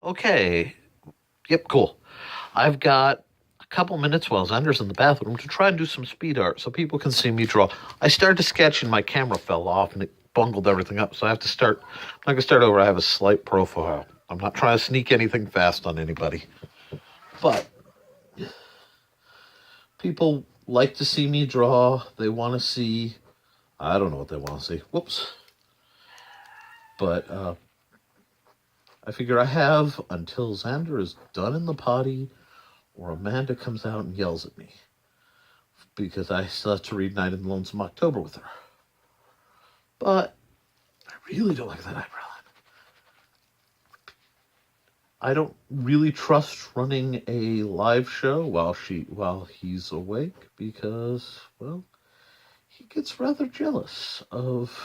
Okay. Yep, cool. I've got a couple minutes while Xander's in the bathroom to try and do some speed art so people can see me draw. I started to sketch and my camera fell off and it bungled everything up, so I have to start. I'm not going to start over. I have a slight profile. I'm not trying to sneak anything fast on anybody. But people like to see me draw. They want to see. I don't know what they want to see. Whoops. But I figure I have until Xander is done in the potty or Amanda comes out and yells at me because I still have to read Night in the Lonesome October with her. But I really don't like that eyebrow line. I don't really trust running a live show while he's awake because, well, he gets rather jealous of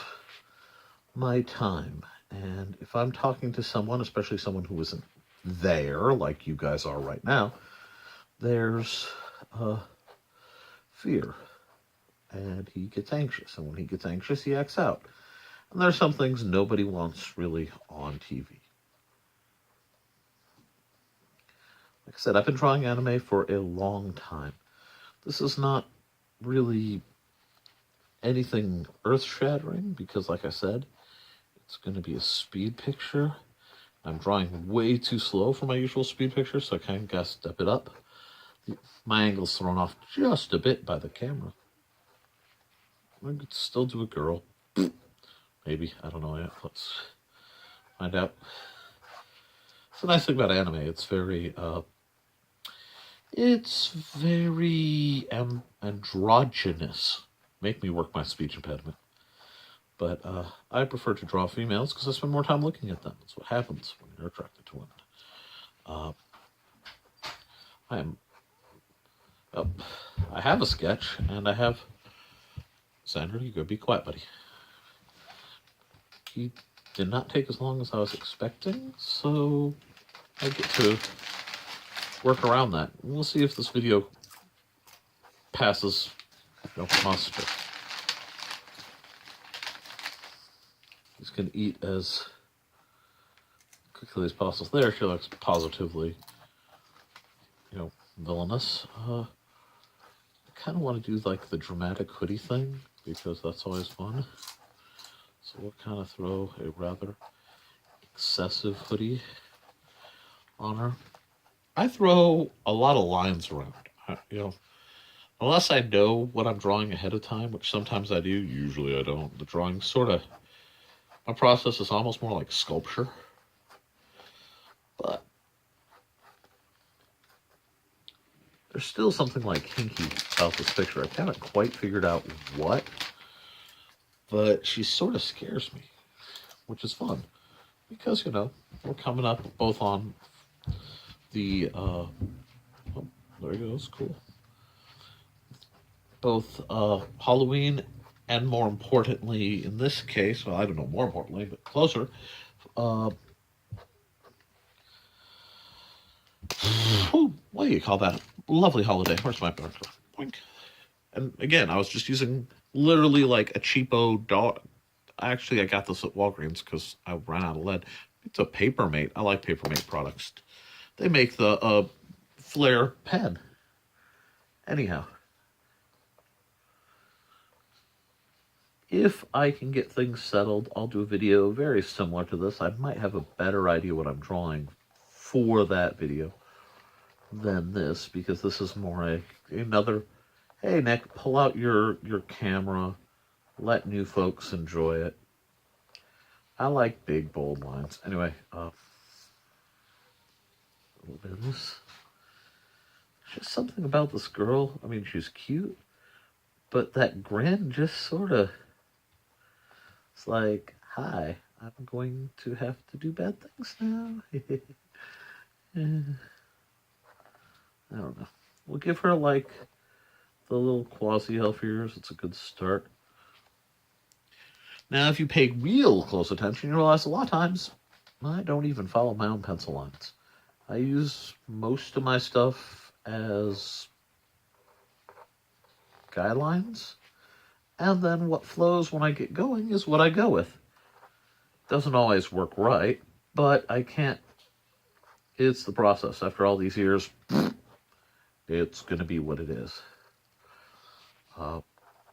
my time. And if I'm talking to someone, especially someone who isn't there, like you guys are right now, there's fear. And he gets anxious. And when he gets anxious, he acts out. And there's some things nobody wants really on TV. Like I said, I've been drawing anime for a long time. This is not really anything earth-shattering because, like I said, it's going to be a speed picture. I'm drawing way too slow for my usual speed picture, so I kind of got to step it up. My angle's thrown off just a bit by the camera. I could still do a girl. Maybe. I don't know yet. Let's find out. It's the nice thing about anime. It's very androgynous. Make me work my speech impediment. But I prefer to draw females because I spend more time looking at them. That's what happens when you're attracted to women. I have a sketch, and I have... Xander, you go be quiet, buddy. He did not take as long as I was expecting, so I get to work around that. We'll see if this video passes muster. He's going to eat as quickly as possible. There, she looks positively, villainous. I kind of want to do like the dramatic hoodie thing because that's always fun. So we'll kind of throw a rather excessive hoodie on her. I throw a lot of lines around, unless I know what I'm drawing ahead of time, which sometimes I do, usually I don't. The drawing my process is almost more like sculpture. But there's still something like kinky about this picture. I haven't quite figured out what, but she sort of scares me, which is fun. Because, we're coming up both on the, there he goes, cool. Both Halloween and, more importantly, in this case, well, I don't know more importantly, but closer, what do you call that? Lovely holiday. Where's my burger? Boink. And again, I was just using literally like a cheapo dog. Actually, I got this at Walgreens because I ran out of lead. It's a Papermate. I like Papermate products. They make the Flair pen. Anyhow, if I can get things settled, I'll do a video very similar to this. I might have a better idea what I'm drawing for that video than this, because this is more another, hey, Nick, pull out your camera, let new folks enjoy it. I like big, bold lines. Anyway, a little bit of this. Just something about this girl. I mean, she's cute, but that grin just sort of, it's like, hi, I'm going to have to do bad things now. I don't know. We'll give her like the little quasi-elf ears. It's a good start. Now, if you pay real close attention, you realize a lot of times I don't even follow my own pencil lines. I use most of my stuff as guidelines, and then what flows when I get going is what I go with. Doesn't always work right, but I can't it's the process. After all these years, it's going to be what it is. I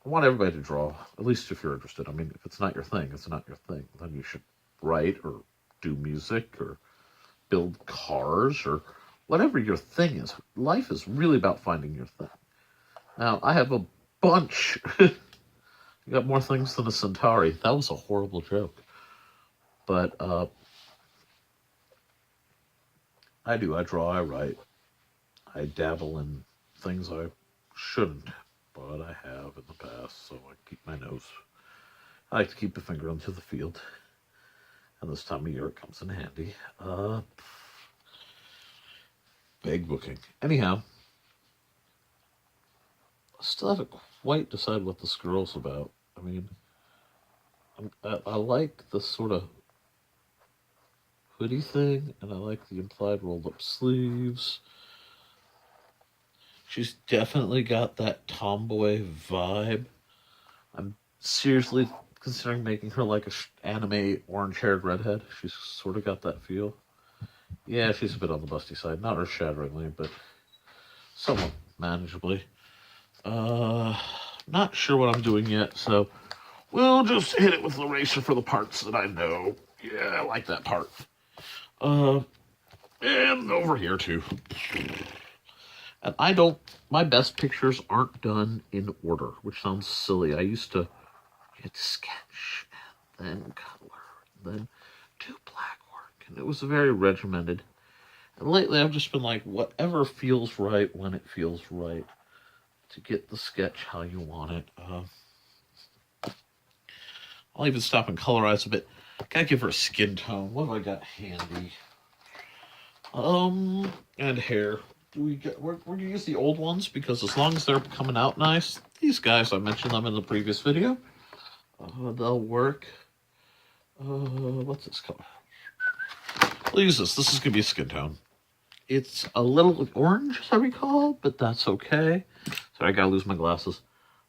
want everybody to draw, at least if you're interested. I mean, if it's not your thing, it's not your thing. Then you should write or do music or build cars or whatever your thing is. Life is really about finding your thing. Now, I have a bunch. You got more things than a Centauri. That was a horrible joke. But I do. I draw, I write. I dabble in things I shouldn't, but I have in the past, so I keep my nose. I like to keep a finger into the field. And this time of year it comes in handy. Big booking. Anyhow, I still haven't quite decided what this girl's about. I mean, I like the sort of hoodie thing, and I like the implied rolled up sleeves. She's definitely got that tomboy vibe. I'm seriously considering making her like a anime orange-haired redhead. She's sort of got that feel. Yeah, she's a bit on the busty side. Not earth-shatteringly, but somewhat manageably. Not sure what I'm doing yet, so we'll just hit it with the eraser for the parts that I know. Yeah, I like that part. And over here, too. And my best pictures aren't done in order, which sounds silly. I used to get sketch, and then color, and then do black work, and it was very regimented. And lately I've just been like, whatever feels right when it feels right to get the sketch how you want it. I'll even stop and colorize a bit. Gotta give her a skin tone. What have I got handy? And hair. We're gonna use the old ones because as long as they're coming out nice, these guys, I mentioned them in the previous video, they'll work. What's this color? We'll use this. This is gonna be a skin tone. It's a little orange, as I recall, but that's okay. Sorry, I gotta lose my glasses.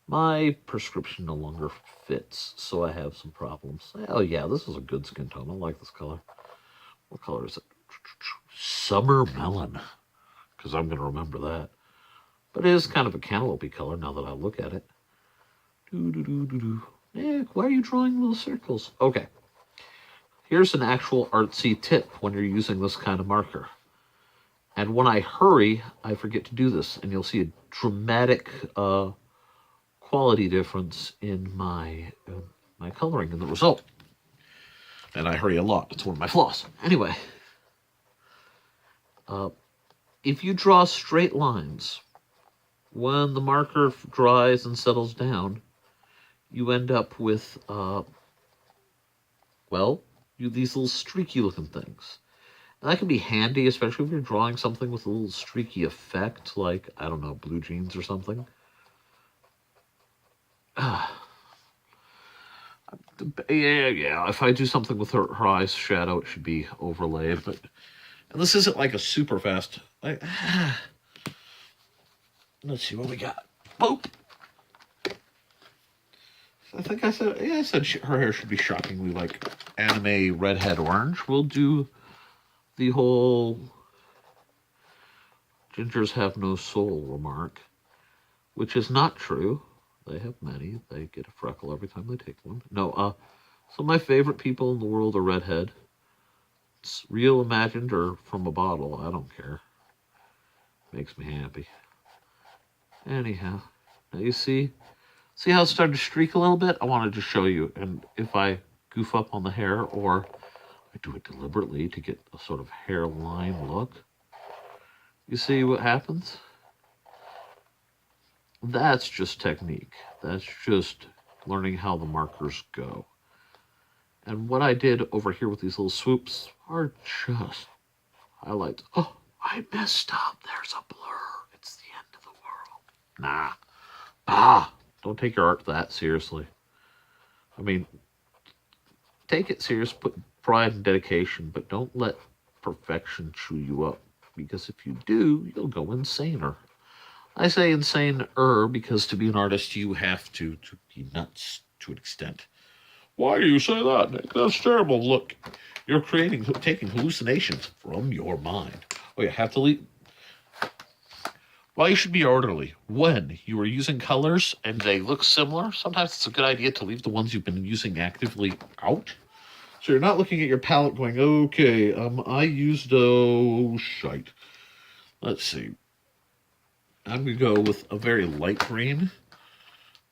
My prescription no longer fits, so I have some problems. Oh yeah, this is a good skin tone. I like this color. What color is it? Summer melon, because I'm going to remember that. But it is kind of a cantaloupe color now that I look at it. Yeah, why are you drawing little circles? Okay. Here's an actual artsy tip when you're using this kind of marker. And when I hurry, I forget to do this, and you'll see a dramatic quality difference in my coloring in the result. And I hurry a lot. It's one of my flaws. Anyway. If you draw straight lines, when the marker dries and settles down, you end up with, these little streaky looking things. And that can be handy, especially if you're drawing something with a little streaky effect, like, I don't know, blue jeans or something. Yeah, if I do something with her eyes shadow, it should be overlaid, but... And this isn't like a super fast... Let's see what we got. Boop! I think I said... Yeah, I said her hair should be shockingly like anime redhead orange. We'll do the whole gingers have no soul remark, which is not true. They have many. They get a freckle every time they take one. No, some of my favorite people in the world are redhead. It's real, imagined, or from a bottle. I don't care. Makes me happy. Anyhow, now you see how it started to streak a little bit? I wanted to show you. And if I goof up on the hair, or I do it deliberately to get a sort of hairline look, you see what happens? That's just technique. That's just learning how the markers go. And what I did over here with these little swoops are just highlights. Oh, I messed up. There's a blur. It's the end of the world. Nah. Don't take your art that seriously. I mean, take it serious, put pride and dedication, but don't let perfection chew you up. Because if you do, you'll go insaner. I say insaner because to be an artist, you have to be nuts to an extent. Why do you say that, Nick? That's terrible. Look, you're taking hallucinations from your mind. Oh, you have to leave. Well, you should be orderly. When you are using colors and they look similar, sometimes it's a good idea to leave the ones you've been using actively out. So you're not looking at your palette going, okay, I used, shite. Let's see. I'm going to go with a very light green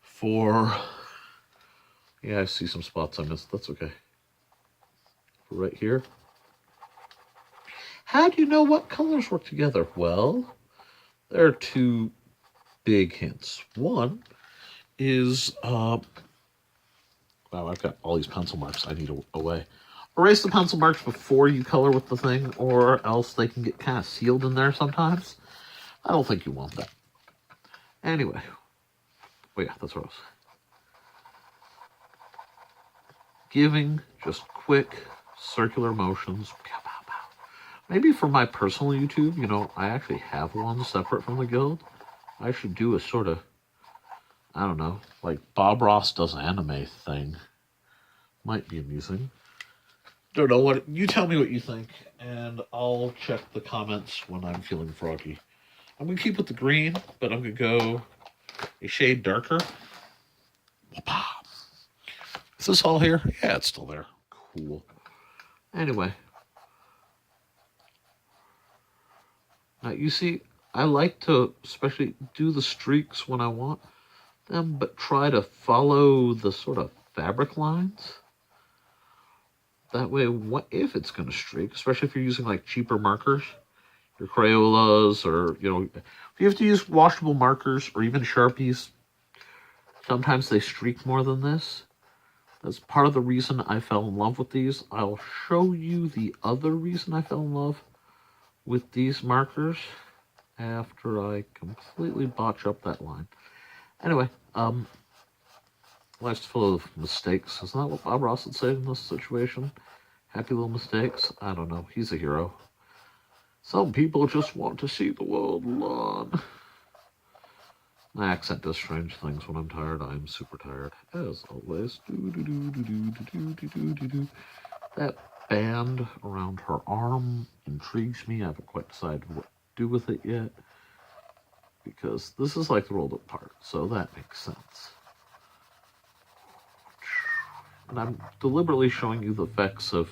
for, yeah, I see some spots I missed. That's okay. Right here. How do you know what colors work together? Well, there are two big hints. One is, wow, I've got all these pencil marks I need away. Erase the pencil marks before you color with the thing, or else they can get kind of sealed in there sometimes. I don't think you want that. Anyway. Oh yeah, that's what I was. Giving just quick circular motions. Maybe for my personal YouTube, you know, I actually have one separate from the guild. I should do a sort of, I don't know, like Bob Ross does anime thing. Might be amusing. Don't know what, you tell me what you think, and I'll check the comments when I'm feeling froggy. I'm going to keep with the green, but I'm going to go a shade darker. Is this all here? Yeah, it's still there. Cool. Anyway. Now, you see, I like to especially do the streaks when I want them, but try to follow the sort of fabric lines. That way, if it's going to streak, especially if you're using like cheaper markers, your Crayolas, or, you know, if you have to use washable markers or even Sharpies, sometimes they streak more than this. That's part of the reason I fell in love with these. I'll show you the other reason I fell in love with these markers after I completely botch up that line. Anyway, life's full of mistakes. Isn't that what Bob Ross would say in this situation? Happy little mistakes? I don't know. He's a hero. Some people just want to see the world learn. My accent does strange things when I'm tired. I'm super tired, as always. That band around her arm intrigues me. I haven't quite decided what to do with it yet, because this is like the rolled up part, so that makes sense. And I'm deliberately showing you the effects of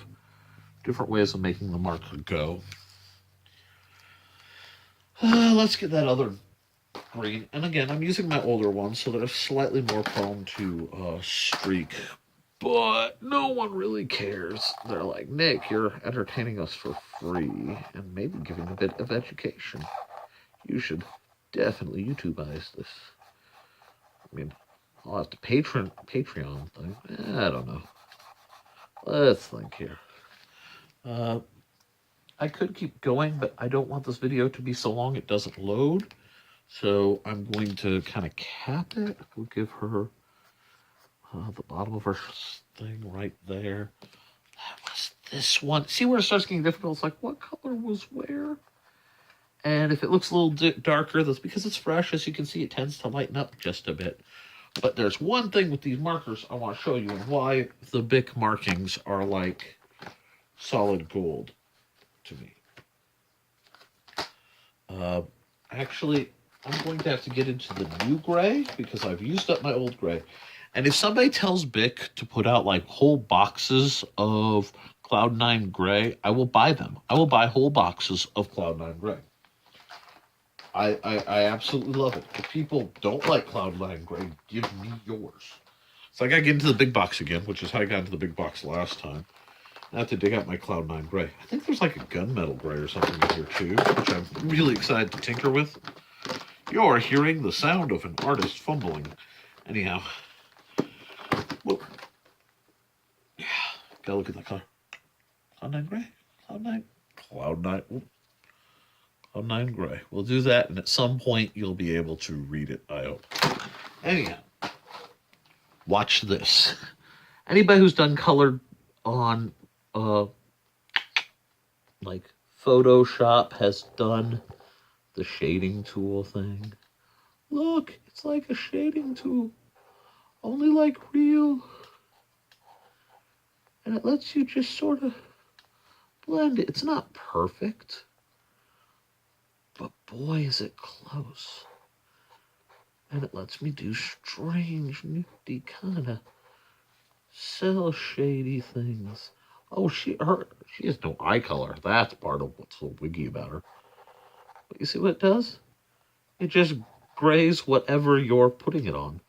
different ways of making the marker go. Let's get that other green. And again, I'm using my older ones, so they're slightly more prone to streak. But no one really cares. They're like, Nick, you're entertaining us for free and maybe giving a bit of education. You should definitely YouTubeize this. I mean, I'll have to Patreon thing. I don't know. Let's think here. I could keep going, but I don't want this video to be so long it doesn't load. So I'm going to kind of cap it. We'll give her the bottom of her thing right there. That was this one. See where it starts getting difficult? It's like, what color was where? And if it looks a little darker, that's because it's fresh. As you can see, it tends to lighten up just a bit. But there's one thing with these markers I want to show you, and why the Bic markings are like solid gold to me. Actually, I'm going to have to get into the new gray because I've used up my old gray. And if somebody tells Bic to put out like whole boxes of Cloud9 gray, I will buy them. I will buy whole boxes of Cloud9 gray. I absolutely love it. If people don't like Cloud9 gray, give me yours. So I got to get into the big box again, which is how I got into the big box last time. I have to dig out my Cloud9 gray. I think there's like a gunmetal gray or something in here too, which I'm really excited to tinker with. You're hearing the sound of an artist fumbling. Anyhow. Whoop. Yeah, gotta look at that color. Cloud9 gray? Cloud9 gray. We'll do that, and at some point you'll be able to read it, I hope. Anyhow. Watch this. Anybody who's done color on like Photoshop has done the shading tool thing. Look, it's like a shading tool, only like real. And it lets you just sort of blend it. It's not perfect, but boy, is it close. And it lets me do strange, nifty kind of cell shady things. Oh, she has no eye color. That's part of what's so wiggy about her. But you see what it does? It just grays whatever you're putting it on.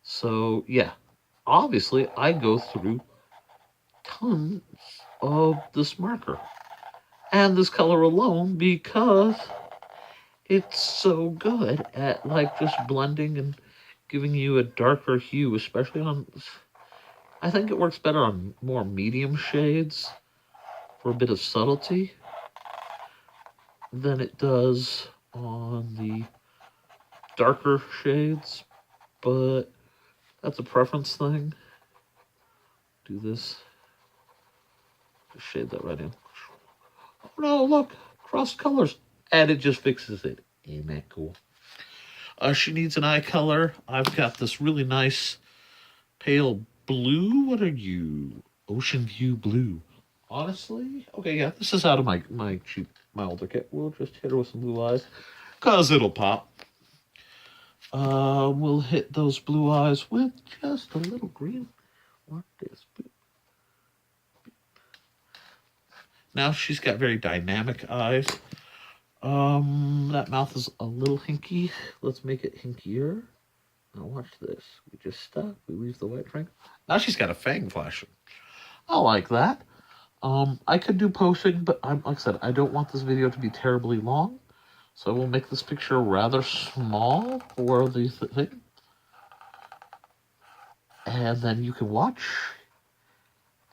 So yeah, obviously I go through tons of this marker and this color alone because it's so good at like just blending and giving you a darker hue, especially on, I think it works better on more medium shades for a bit of subtlety than it does on the darker shades, but that's a preference thing. Do this, just shade that right in. Oh no, look, cross colors. And it just fixes it. Ain't that cool? She needs an eye color. I've got this really nice pale blue. What are you? Ocean View Blue. Honestly? Okay, yeah, this is out of my older kit. We'll just hit her with some blue eyes, because it'll pop. We'll hit those blue eyes with just a little green. Like this. Now she's got very dynamic eyes. That mouth is a little hinky. Let's make it hinkier. Now watch this. We just stop. We leave the white triangle. Now she's got a fang flashing. I like that. I could do posing, but like I said, I don't want this video to be terribly long. So I will make this picture rather small for the thing. And then you can watch.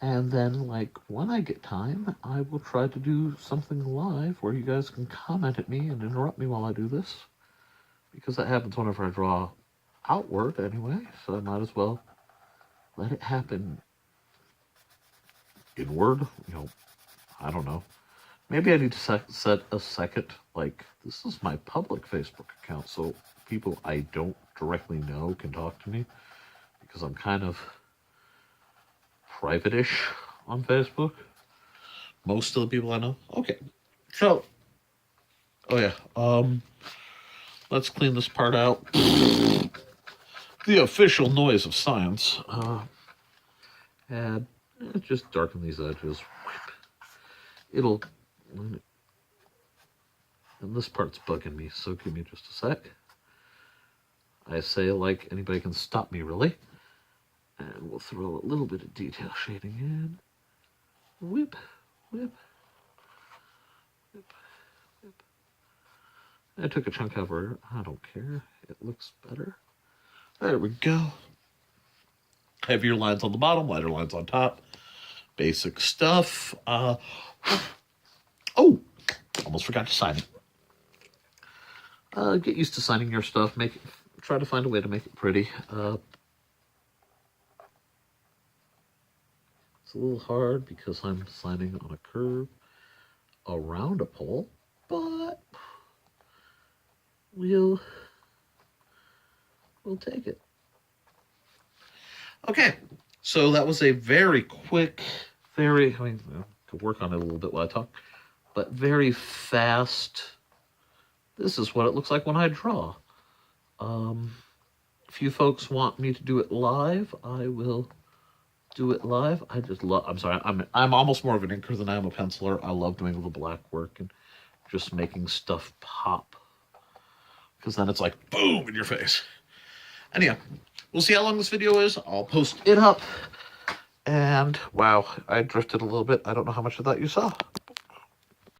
And then, like, when I get time, I will try to do something live where you guys can comment at me and interrupt me while I do this. Because that happens whenever I draw outward anyway, so I might as well let it happen inward. You know, I don't know. Maybe I need to set a second, like, this is my public Facebook account, so people I don't directly know can talk to me. Because I'm kind of private-ish on Facebook. Most of the people I know. Okay. So, oh yeah. Let's clean this part out. The official noise of science. And just darken these edges. It'll, and this part's bugging me, so give me just a sec. I say like anybody can stop me, really. And we'll throw a little bit of detail shading in. Whip, whip, whip, whip. I took a chunk of her. I don't care. It looks better. There we go. Heavier lines on the bottom, lighter lines on top. Basic stuff. Oh, almost forgot to sign it. Get used to signing your stuff. Try to find a way to make it pretty. It's a little hard because I'm signing on a curve around a pole, but we'll take it. Okay, so that was a very quick, I could work on it a little bit while I talk, but very fast. This is what it looks like when I draw. If you folks want me to do it live, I will do it live. I just love, I'm sorry, I'm almost more of an inker than I am a penciler. I love doing the black work and just making stuff pop. Because then it's like, boom, in your face. Anyhow, we'll see how long this video is. I'll post it up. And, wow, I drifted a little bit. I don't know how much of that you saw.